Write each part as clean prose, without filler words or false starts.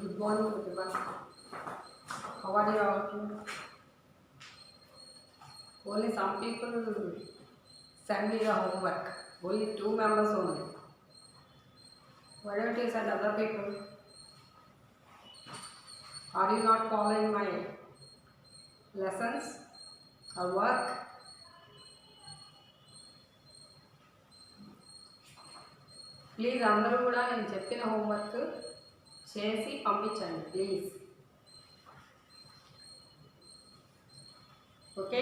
Good morning, everyone. How are you all? Only some people send me the homework. Only 2 members only. Why don't you send other people? Are you not following my lessons or work? Please అందరూ కూడా నేను చెప్పిన homework చేసి పంపించండి please. Okay,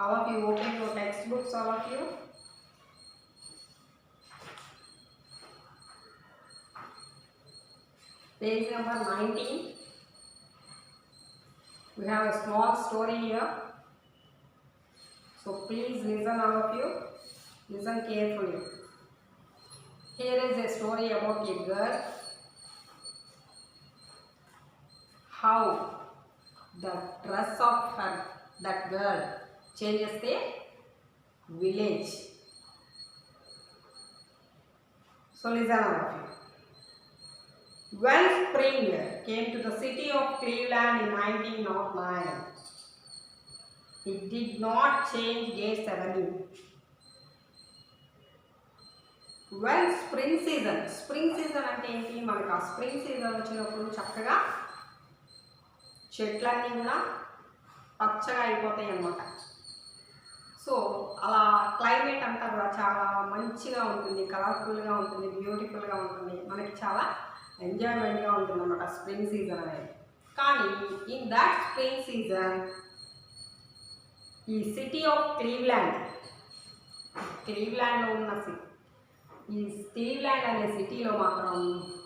all of you open your textbooks, all of you. Page number 19. We have a small story here, so please listen, all of you. Listen carefully. Here is a story about a girl, how the dress of that girl changes the village. So listen, all of you. When spring came to the city of Cleveland in 1909, it did not change Gates Avenue. When spring season అంటే ఏంటి, మనకు ఆ spring season వచ్చినప్పుడు చక్కగా చెట్లన్నీ కూడా పచ్చగా అయిపోతాయి అన్నమాట. సో అలా క్లైమేట్ అంతా కూడా చాలా మంచిగా ఉంటుంది, కలర్ఫుల్గా ఉంటుంది, బ్యూటిఫుల్గా ఉంటుంది, మనకి చాలా ఎంజాయ్మెంట్గా ఉంటుంది అన్నమాట స్ప్రింగ్ సీజన్ అనేది. కానీ ఇన్ దట్ స్ప్రింగ్ సీజన్ ఈ సిటీ ఆఫ్ క్లీవ్లాండ్లో ఉన్న ఈ క్లీవ్లాండ్ అనే సిటీలో మాత్రం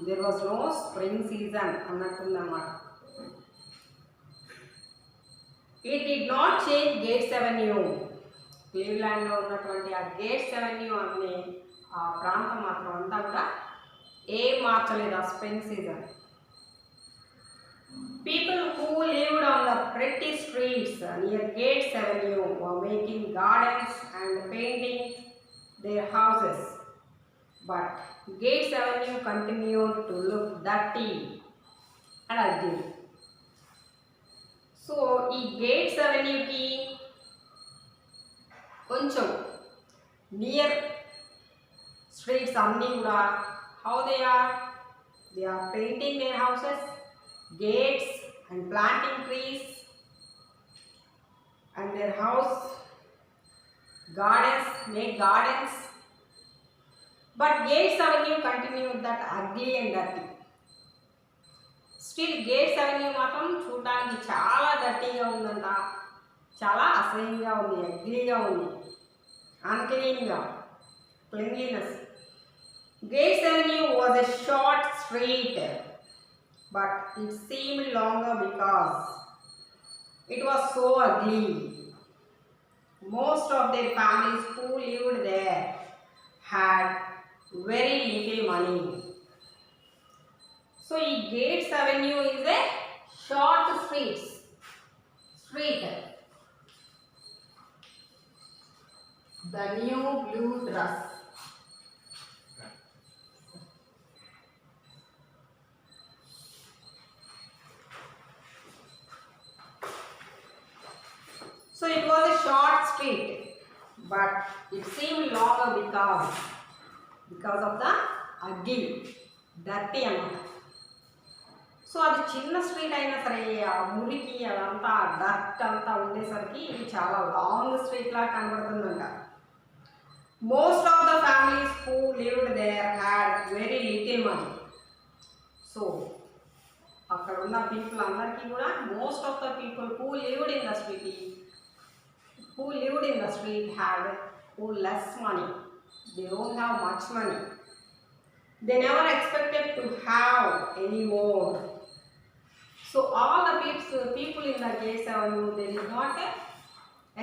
there was no spring season అన్నట్టుందన్నమాట. It did not change Gates avenue. క్లీవ్లాండ్లో ఉన్నటువంటి ఆ గేట్స్ అవెన్యూ అనే ఆ ప్రాంతం మాత్రం అంతా కూడా ఏం మార్చలేదు ఆ spring season. People who lived on the pretty streets near Gates Avenue were making gardens and painting their houses. But Gates Avenue continued to look dirty and ugly. So, ఈ గేట్స్ అవెన్యూకి కొంచెం నియర్ స్ట్రీట్స్ అన్నీ కూడా how they are painting their houses, gates and planting trees and their house gardens, make gardens. But Gates Avenue continued that ugly and dirty. Still Gates Avenue మాత్రం చూడడానికి చాలా డర్టీగా ఉందంట, చాలా అసహ్యంగా ఉంది, అగ్లీగా ఉంది, అన్క్లీన్గా, cleanliness. Gates Avenue was a short street, but it seemed longer because it was so ugly. Most of their families who lived there had very little money. So, Gates Avenue is a short street. The new blue dress. So it was a short street, but it seemed longer because of the ugly, dirty అన్నమాట. So అది చిన్న street అయినా సరే ఆ మురికి అదంతా dirt అంతా ఉండేసరికి ఇది చాలా లాంగ్ స్ట్రీట్ లా కనబడుతుందంట. Most of the families who lived there had very little money. So అక్కడ ఉన్న పీపుల్ అందరికీ కూడా most of the people who lived in the street had less money. They don't have much money. They never expected to have any more. So all the people in the Gates Avenue, they did not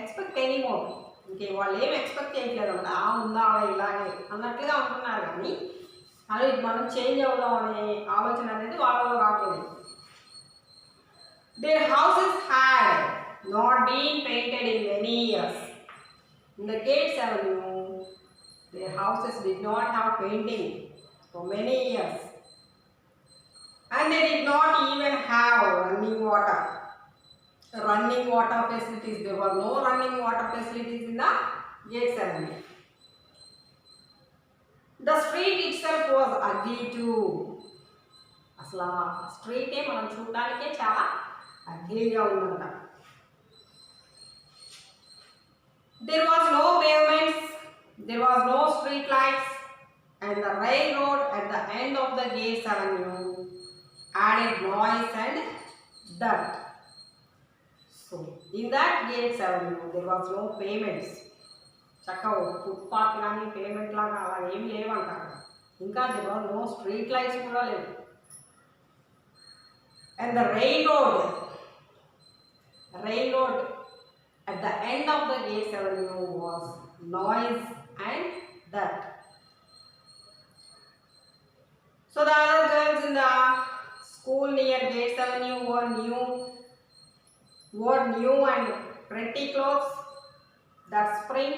expect any more. Okay, వాళ్ళు ఏం expect చేయట్లేదు అన్నమాట. ఉందా ఇలాగే అన్నట్లుగా ఉంటున్నారు, కానీ అది మనం చేంజ్ అవుదాం అనే ఆలోచన అనేది వాళ్ళలో రావట్లేదు. Their houses had not been painted in many years. In the Gates Avenue, their houses did not have painting for many years. and they did not even have running water. Running water facilities. There were no running water facilities in the Gates Avenue. The street itself was ugly too. అసలు స్ట్రీటే మనం చూడడానికే చాలా అగ్లీగా ఉందంట. There was no pavements, there was no street lights, and the railroad at the end of the Gates Avenue added noise and dirt. So, in that Gates Avenue, there was no pavements. చక్కగా footpath కానీ payment లాగా అలా ఏం లేవంట అక్కడ. ఇంకా there was no street lights కూడా లేవు. And the railroad at the end of the Gates Avenue was noise and dirt. So the other girls in the school near Gates Avenue wore new and pretty clothes that spring.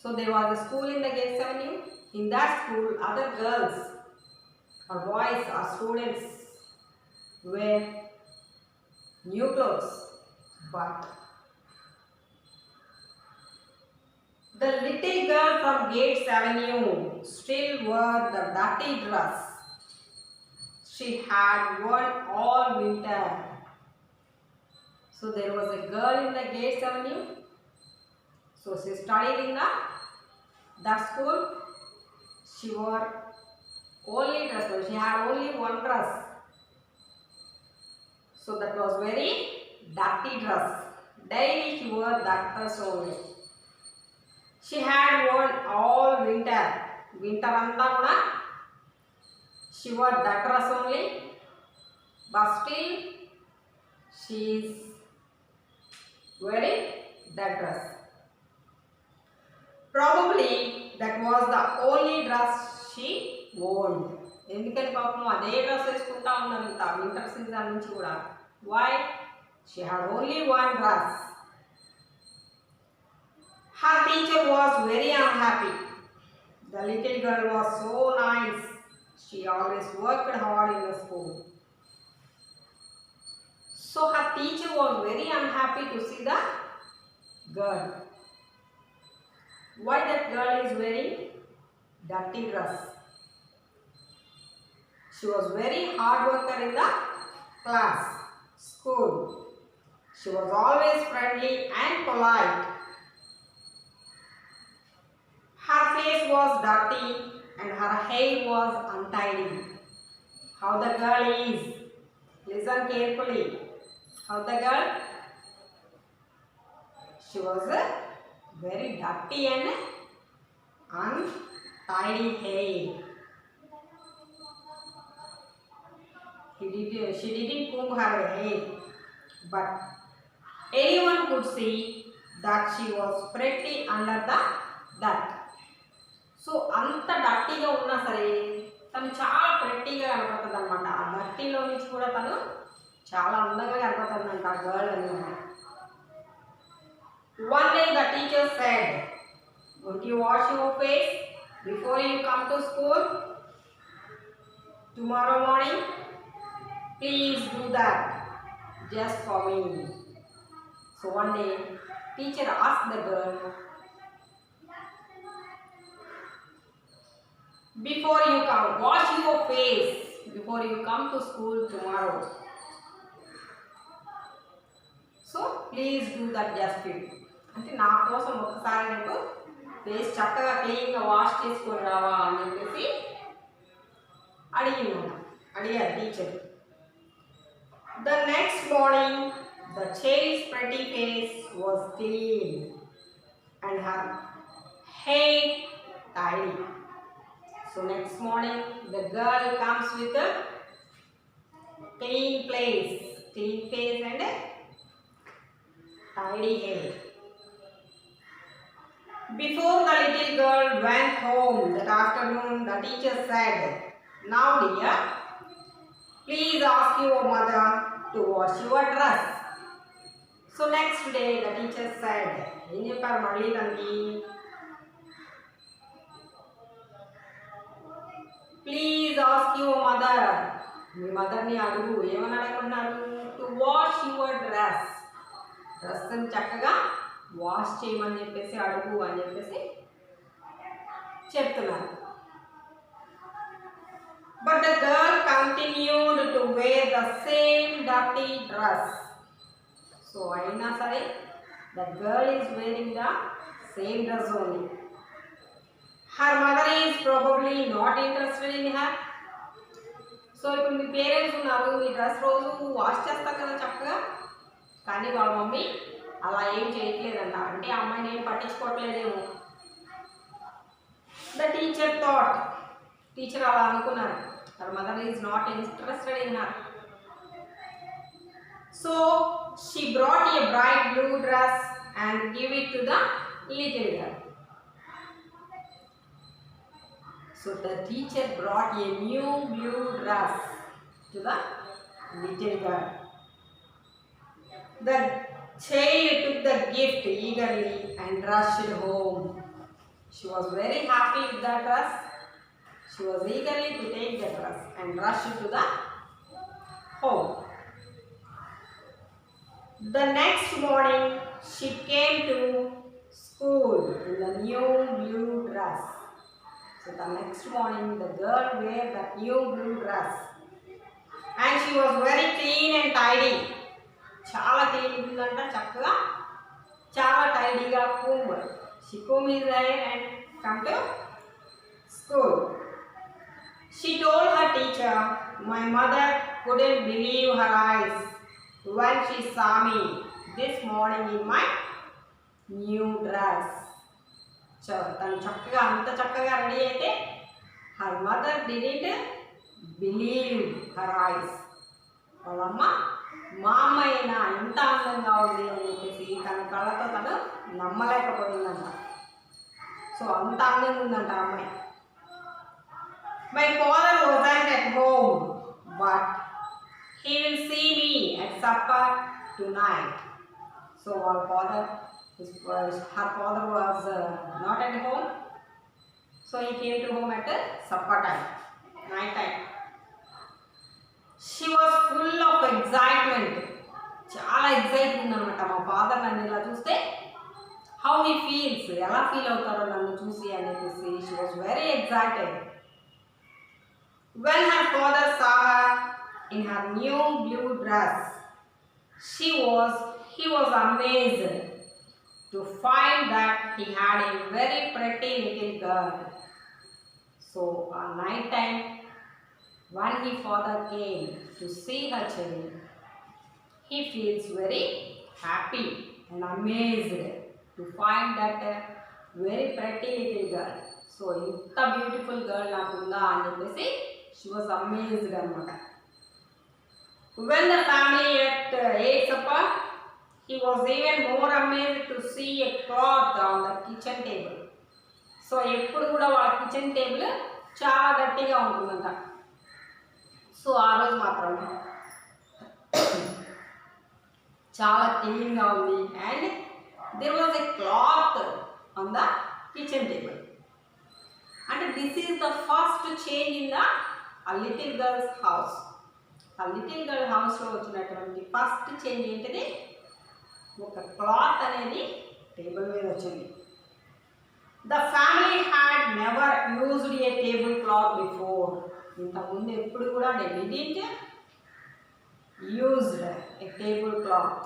So there was a school in the Gates Avenue. In that school, other girls or boys or students wear new clothes, but the little girl from Gates Avenue still wore the dirty dress she had worn all winter. So there was a girl in the Gates Avenue. So she studied in that school. She wore only dress. She had only one dress. So that was very dirty dress. Daily she wore that dress only. She had worn all winter. Winter anta kuda she wore that dress only. But still she is wearing that dress. Probably that was the only dress she wore. ఎందుకని పాపం అదే dress వేసుకుంటా ఉందంట winter season నుంచి కూడా. Why? She had only one dress. Her teacher was very unhappy. The little girl was so nice. She always worked hard in the school. So her teacher was very unhappy to see the girl. Why that girl is wearing dirty dress? She was very hard worker in the class, school. She was always friendly and polite. Her face was dirty and her hair was untidy. How the girl is? Listen carefully. How the girl? She was very dirty and untidy hair. She didn't comb her hair, but anyone could see that she was pretty under the dirt. So అంత డర్టీగా ఉన్నా సరే తను చాలా ప్రెట్టీగా కనపడుతుంది అనమాట. ఆ డర్టీలో నుంచి కూడా తను చాలా అందంగా కనపడుతుందంట ఆ గర్ల్ అనమాట. One day the teacher said, "Won't you wash your face before you come to school tomorrow morning? Please do that just for me." So one day teacher asked the girl, "Before you come, wash your face before you come to school tomorrow. So please do that just for me." అంటే నా కోసం ఒకసారి నీకు face చక్కగా క్లీన్గా wash చేసుకొని రావా అని చెప్పేసి అడిగారు teacher. The next morning, the child's pretty face was clean and her hair tidy. So next morning, the girl comes with a clean face and a tidy hair. Before the little girl went home that afternoon, the teacher said, "Now dear, please ask your mother to wash your dress." So next day the teacher said, "ఏం చెప్పారు మళ్ళీ తనకి?" Please ask your mother, మీ మదర్ని అడుగు. ఏమని అడగమన్నారు? To wash your dress, డ్రెస్ని చక్కగా wash చేయమని చెప్పేసి అడుగు అని చెప్పేసి చెప్తున్నారు. But the girl continued to wear the same dirty dress. So అయినా సరే the girl is wearing the same dress only. Her mother is probably not interested in her. So ఇప్పుడు మీ పేరెంట్స్ ఉన్నారు, మీ డ్రెస్ రోజు వాష్ చేస్తారు కదా చక్కగా, కానీ వాళ్ళ మమ్మీ అలా ఏం చేయట్లేదంట. అంటే ఆ అమ్మాయిని ఏం పట్టించుకోవట్లేదేమో. ద టీచర్ థాట్, టీచర్ అలా అనుకున్నారు, her mother is not interested in her. So she brought a bright blue dress and gave it to the little girl. So the teacher brought a new blue dress to the little girl. The child took the gift eagerly and rushed home. She was very happy with the dress. She was eagerly to take the dress and rush to the home. The next morning, she came to school in the new blue dress. So the next morning, the girl wore the new blue dress, and she was very clean and tidy. Chala clean undanta chakkaga, chala tidy ga comb. She combed her hair and come to school. She told her teacher, my mother couldn't believe her eyes when she saw me this morning in my new dress. So, tanu chakkaga anta chakkaga ready aithe her mother didn't believe her eyes. వాళ్ళమ్మ మా అమ్మాయినా ఇంత అందంగా ఉంది అని చెప్పేసి తన కళ్ళతో తను నమ్మలేకపోయిందంట. సో అంత అందంగా ఉందంట ఆ అమ్మాయి. My father wasn't at home, but he will see me at supper tonight. So her father was not at home. So he came to home at supper time, night time. She was full of excitement. చాలా excite ఉందన్నమాట. మా father నన్ను ఇలా చూస్తే how he feels, ఎలా feel అవుతారో నన్ను చూసి అని చెప్పేసి she was very excited. When her father saw her in her new blue dress, he was amazed to find that he had a very pretty little girl. So on night time, when his father came to see her child, he feels very happy and amazed to find that very pretty little girl. So inta beautiful girl nakunda ani cheppesi she was amazed anamata. When the family ate supper, he was even more amazed to see a cloth on the kitchen table. So ఎప్పుడు కూడా వాళ్ళ kitchen table చాలా గట్టిగా ఉంటుందంట. So ఆ రోజు మాత్రం చాలా క్లీన్గా ఉంది. And there was a cloth on the kitchen table. And this is the first change in the little girl's house. A little girl house లో వచ్చినటువంటి ఫస్ట్ చేంజ్ ఏంటిది? ఒక క్లాత్ అనేది టేబుల్ మీద వచ్చింది. The family had never used a table cloth before. ఇంతకుముందు ఎప్పుడు కూడా they didn't used a table cloth.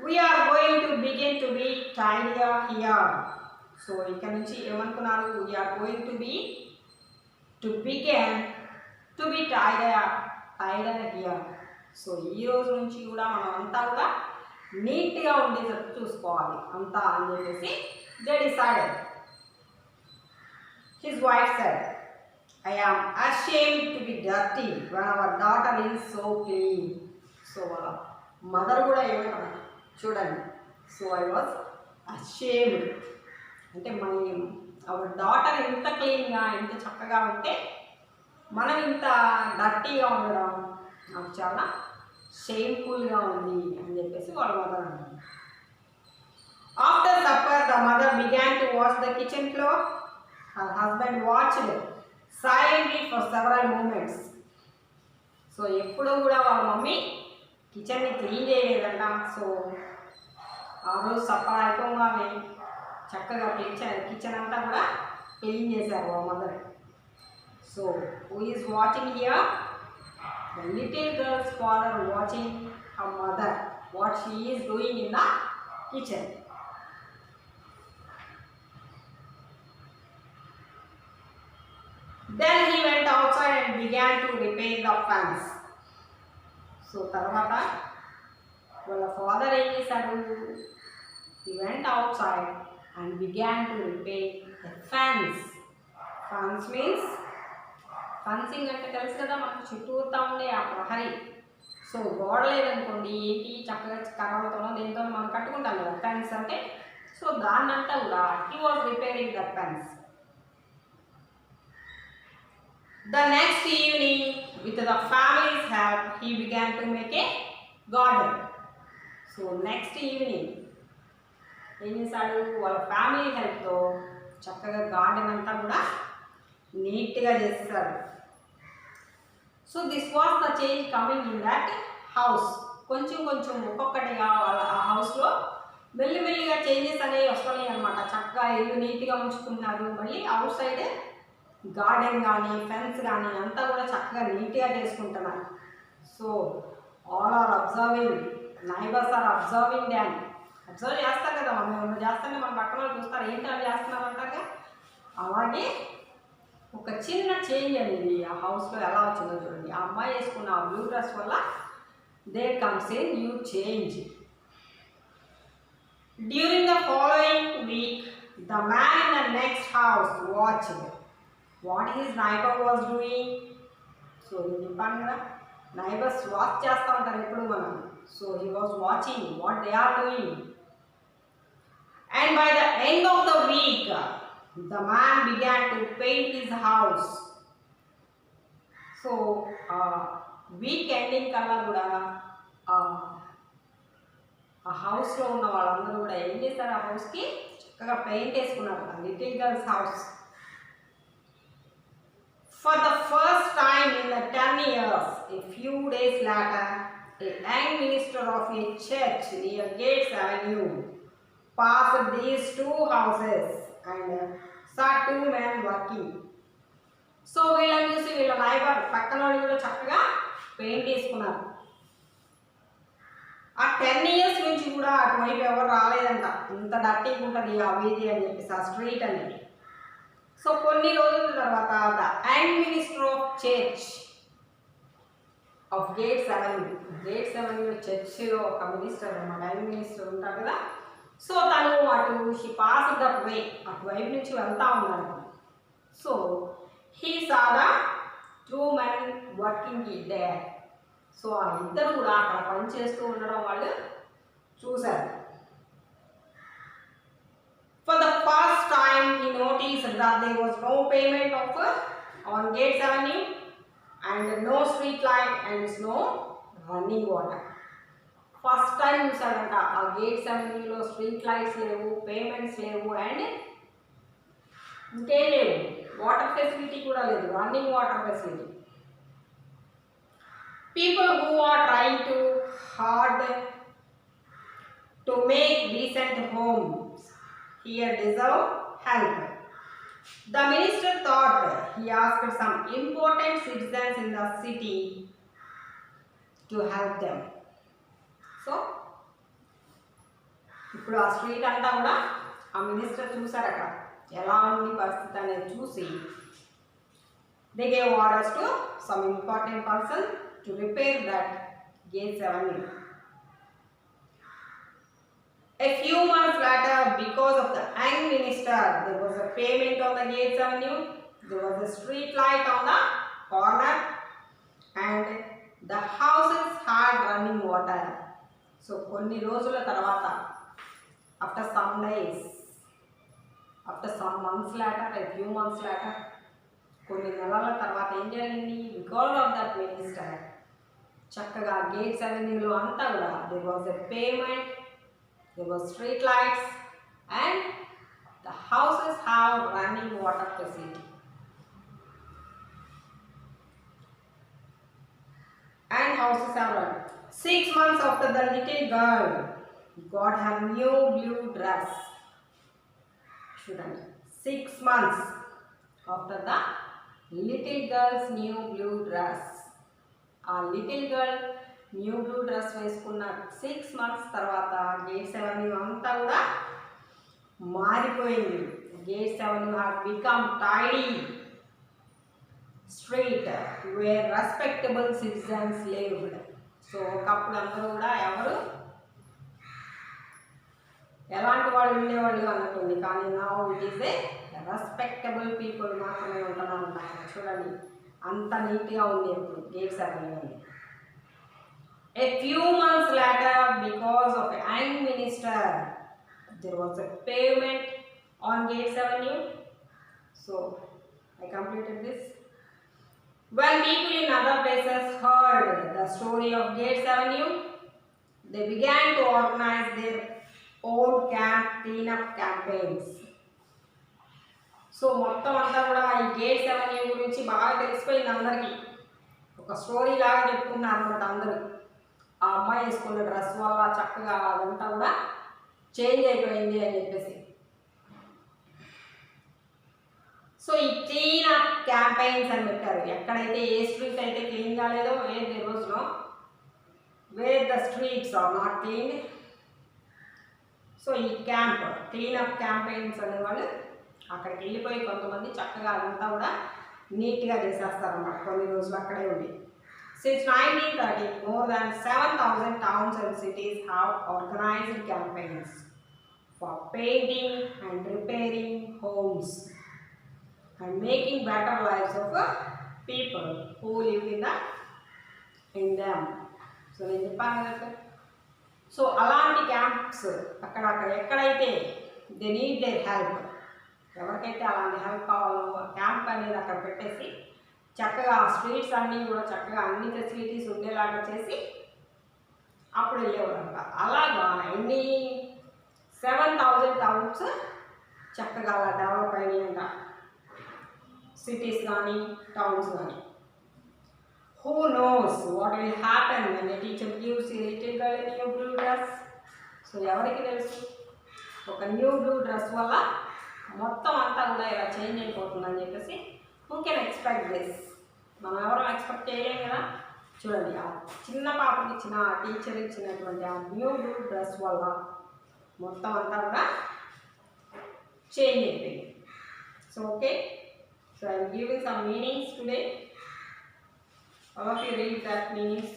We are going to begin to be tidier here. So ఇక్కడ నుంచి ఏమనుకున్నారు? We are going to begin to be tidier here. So ఈ రోజు నుంచి కూడా మనం అంతా కూడా నీట్గా ఉండేటట్టు చూసుకోవాలి అంతా అని చెప్పేసి they decided. His wife said, I am ashamed to be dirty when our daughter is so clean. So వాళ్ళ మదర్ కూడా ఏమంటారు చూడండి. సో I was ashamed అంటే అవర్ డాటర్ ఇంత క్లీన్గా ఇంత చక్కగా ఉంటే మనం ఇంత డర్టీగా ఉండడం నాకు చాలా షేమ్ఫుల్గా ఉంది అని చెప్పేసి వాళ్ళ మదర్ అన్నారు. After supper the mother began to wash the kitchen floor. Her husband watched silently for several moments. So ఎప్పుడు కూడా వాళ్ళ మమ్మీ కిచెన్ని క్లీన్ చేయలేదంట. సో ఆ రోజు సప్పర్ అయిపోగానే చక్కగా కిచెన్ అంతా కూడా క్లీన్ చేశారు వాళ్ళ mother. So who is watching here? The little girl's father watching her mother, what she is doing in the kitchen. Then he went outside and began to repair the fence. So తర్వాత వాళ్ళ father ఏం చేశాడు? He went outside and began to repair the fence. Fence means fencing అంటే తెలుసు కదా, మనకు చుట్టూతా ఉండే ఆ ప్రహరీ. సో గోడ లేదనుకోండి, ఏంటి చక్కగా కర్రలతోనో దేనితో మనం కట్టుకుంటాం కదా ఫెన్స్ అంటే. సో దాన్నంతా కూడా he was repairing that fence. The next evening, with the family's help, he began to make a garden. So next evening ఏం చేశాడు? వాళ్ళ ఫ్యామిలీ హెల్ప్తో చక్కగా గార్డెన్ అంతా కూడా నీట్గా చేస్తాడు. So this was the change coming in that house. కొంచెం కొంచెం ఒక్కొక్కటిగా వాళ్ళ ఆ హౌస్లో మెల్లిమెల్లిగా చేంజెస్ అనేవి వస్తున్నాయి అనమాట. చక్కగా ఇల్లు నీట్గా ఉంచుకుంటున్నారు. మళ్ళీ అవుట్ సైడ్ గార్డెన్ కానీ ఫెన్స్ కానీ అంతా కూడా చక్కగా నీట్గా చేసుకుంటున్నారు. So all are observing, neighbours are observing damn. Observe చేస్తారు కదా, మనం ఏమన్నా చేస్తుంటే మన పక్కన చూస్తారు, ఏంటి అవి చేస్తున్నారు అంటారుగా. అలాగే ఒక చిన్న చేంజ్ అనేది ఆ హౌస్లో ఎలా వచ్చిందో చూడండి. ఆ అమ్మాయి వేసుకున్న ఆ బ్లూ డ్రెస్ వల్ల there comes a new change. During the following week the man in the next house watched what his neighbour was doing. So నేను చెప్పాను కదా, నైబర్స్ వాచ్ చేస్తూ ఉంటారు ఎప్పుడు మనం. So he was watching what they are doing. And by the end of the week the man began to paint his house. So week ending కల్లా కూడా ఆ హౌస్లో ఉన్న వాళ్ళందరూ కూడా ఏం చేస్తారు? ఆ హౌస్కి చక్కగా పెయింట్ వేసుకున్నారు. Little girls house. For the first time in the 10 years, a few days later, a young minister of a church near Gates Avenue passed these two houses and saw two men working. So వీళ్ళని చూసి వీళ్ళ neighbour పక్కన వాళ్ళు కూడా చక్కగా paint వేసుకున్నారు. ఆ 10 years నుంచి కూడా అటువైపు ఎవరు రాలేదంట. ఇంత డర్టీగా ఉంటుంది ఆ వీధి అని చెప్పేసి, ఆ స్ట్రీట్ అనేది. సో కొన్ని రోజుల తర్వాత the young minister of church of gates avenue, gates avenue చర్చిలో ఒక మినిస్టర్ అన్నమాట, యంగ్ మినిస్టర్ ఉంటారు కదా. సో తను అటు షీ పాస్ దట్ వే, అటువైపు నుంచి వెళ్తా ఉన్నారు. So he saw the two men working there. So ఆ ఇద్దరు కూడా అక్కడ పనిచేస్తూ ఉండడం వాళ్ళు చూశారు. For the first time he noticed that there was no payment of on Gates Avenue and no street light and no running water. First time చూసాడంట ఆ గేట్స్ అవెన్యూలో స్ట్రీట్ లైట్స్ లేవు, పేమెంట్స్ లేవు, అండ్ ఇంకేం లేవు, వాటర్ ఫెసిలిటీ కూడా లేదు, running water facility. People who are trying to hard to make decent homes here deserve help. The minister thought he asked some important citizens in the city to help them. So ఇప్పుడు ఆ street అంతా కూడా ఆ minister చూసారు అక్కడ ఎలా ఉంది పరిస్థితి అనేది చూసి they gave orders to some important person to repair that gates avenue. A few months later, because of the young minister, there was a payment on the Gates Avenue, there was a street light on the corner, and the houses had running water. So కొన్ని రోజుల తర్వాత, after some days, after some months later, a few months later, కొన్ని నెలల తర్వాత ఏం జరిగింది? Because of that minister, చక్కగా gates అవెన్యూలో అంతా కూడా there was a payment, there were street lights, and the houses have running water facility. houses have run. 6 months after the little girl got her new blue dress. Student, 6 months after the little girl's new blue dress. ఆ little girl new blue dress వేసుకున్న 6 months తర్వాత Gates Avenue అంతా కూడా మారిపోయింది. Gates Avenue have become tidy street where respectable citizens lived. So ఒకప్పుడు అందరూ కూడా ఎవరు ఎలాంటి వాళ్ళు ఉండేవాళ్ళు అన్నట్టుంది, కానీ now it is a respectable people మాత్రమే ఉంటున్నారు అంటారు. చూడండి అంత నీట్గా ఉంది ఇప్పుడు గేట్స్ అవెన్యూ అని. A few months later, because of a young minister, there was a pavement on Gates Avenue. So I completed this. When people in other places heard the story of Gates Avenue, they began to organize their own clean-up campaigns. So మొత్తం అంతా కూడా ఈ gates avenue గురించి బాగా తెలిసిపోయింది అందరికీ. ఒక story లాగా చెప్పుకున్నారు అన్నమాట అందరూ. ఆ అమ్మాయి వేసుకున్న డ్రెస్ వల్ల చక్కగా అదంతా కూడా చేంజ్ అయిపోయింది అని చెప్పేసి. సో ఈ క్లీన్ అప్ క్యాంపెయిన్స్ అని పెట్టారు. ఎక్కడైతే ఏ స్ట్రీట్ అయితే క్లీన్గా లేదో వేర్ రోజులో where the streets are not clean. So ఈ క్లీన్ అప్ క్యాంపెయిన్స్ అనేవాళ్ళు అక్కడికి వెళ్ళిపోయి కొంతమంది చక్కగా అదంతా కూడా నీట్గా చేసేస్తారన్నమాట కొన్ని రోజులు అక్కడే ఉండి. Since 1930, more than 7,000 towns and cities have organized campaigns for painting and repairing homes and making better lives of people who live in them. So నేను చెప్పాను కదా. సో అలాంటి క్యాంప్స్ అక్కడక్కడ ఎక్కడైతే దే నీడ్ దేర్ హెల్ప్, ఎవరికైతే అలాంటి help కావాలో camp అనేది అక్కడ పెట్టేసి చక్కగా ఆ స్ట్రీట్స్ అన్నీ కూడా చక్కగా అన్ని ఫెసిలిటీస్ ఉండేలాగా చేసి అప్పుడు వెళ్ళేవారంట. అలాగా 7,000 టౌన్స్ చక్కగా అలా డెవలప్ అయినాయంట, సిటీస్ కానీ టౌన్స్ కానీ. Who knows what will happen when a teacher gives a little girl a new blue dress? So ఎవరికి తెలుసు, ఒక న్యూ బ్లూ డ్రెస్ వల్ల మొత్తం అంతా కూడా ఇలా చేంజ్ అయిపోతుందని చెప్పేసి. Who can expect this? మనం ఎవరో ఎక్స్పెక్ట్ చేయలేం కదా. చూడండి ఆ చిన్న పాపకి ఇచ్చిన ఆ టీచర్ ఇచ్చినటువంటి ఆ న్యూ బ్లూ డ్రెస్ వల్ల మొత్తం అంతా కూడా చేంజ్ అయిపోయింది. So okay, so I'm giving some meanings today. All of you read that meanings.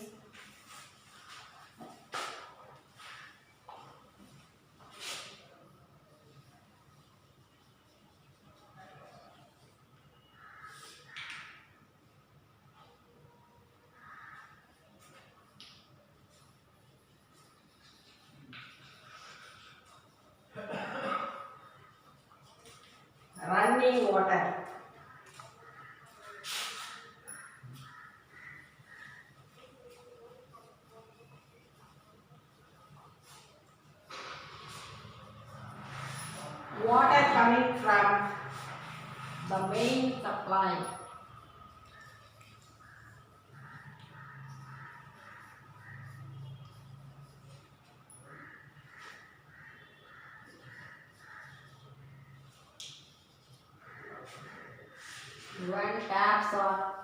Running water. Water coming from the main supply. When taps are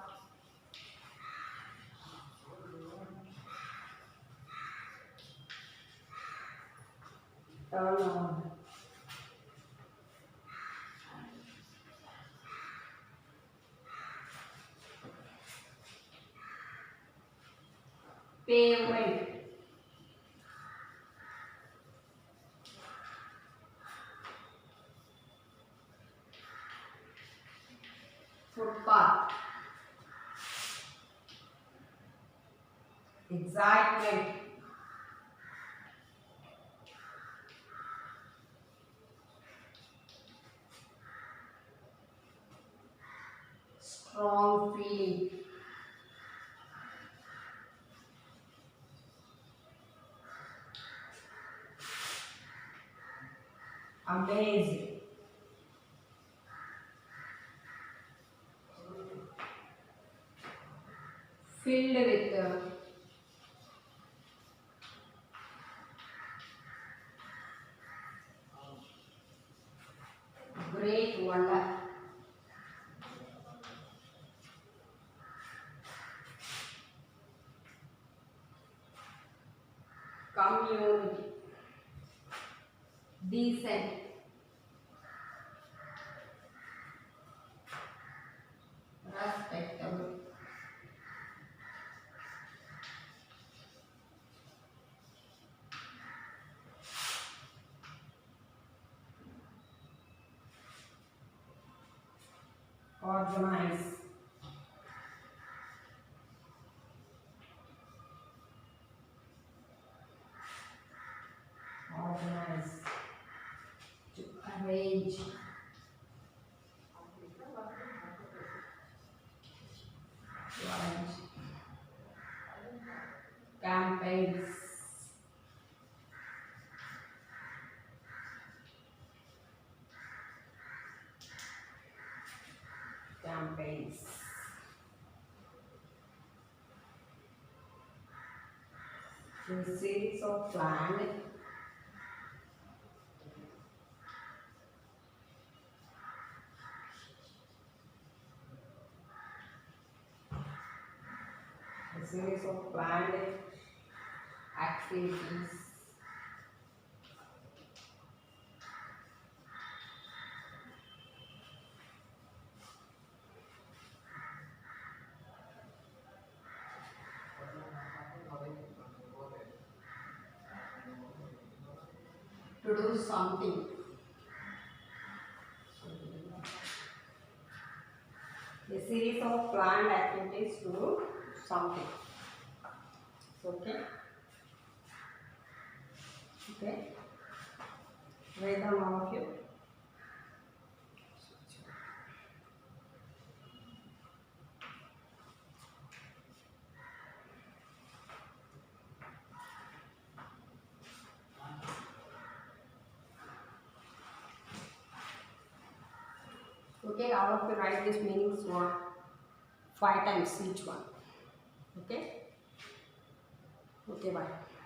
turn on. Pavement. Footpath. Excitement. Strong feeling. Amazing. Filled with community, decent, respectable, organize, organize, to arrange, to arrange, campaigns, campaigns, a series of planned a series of planned activities to do something. A series of planned activities to do something. Okay. Okay. Write down all of you. Okay, all of you write these meanings one 5 times each one. Okay. Okay, bye.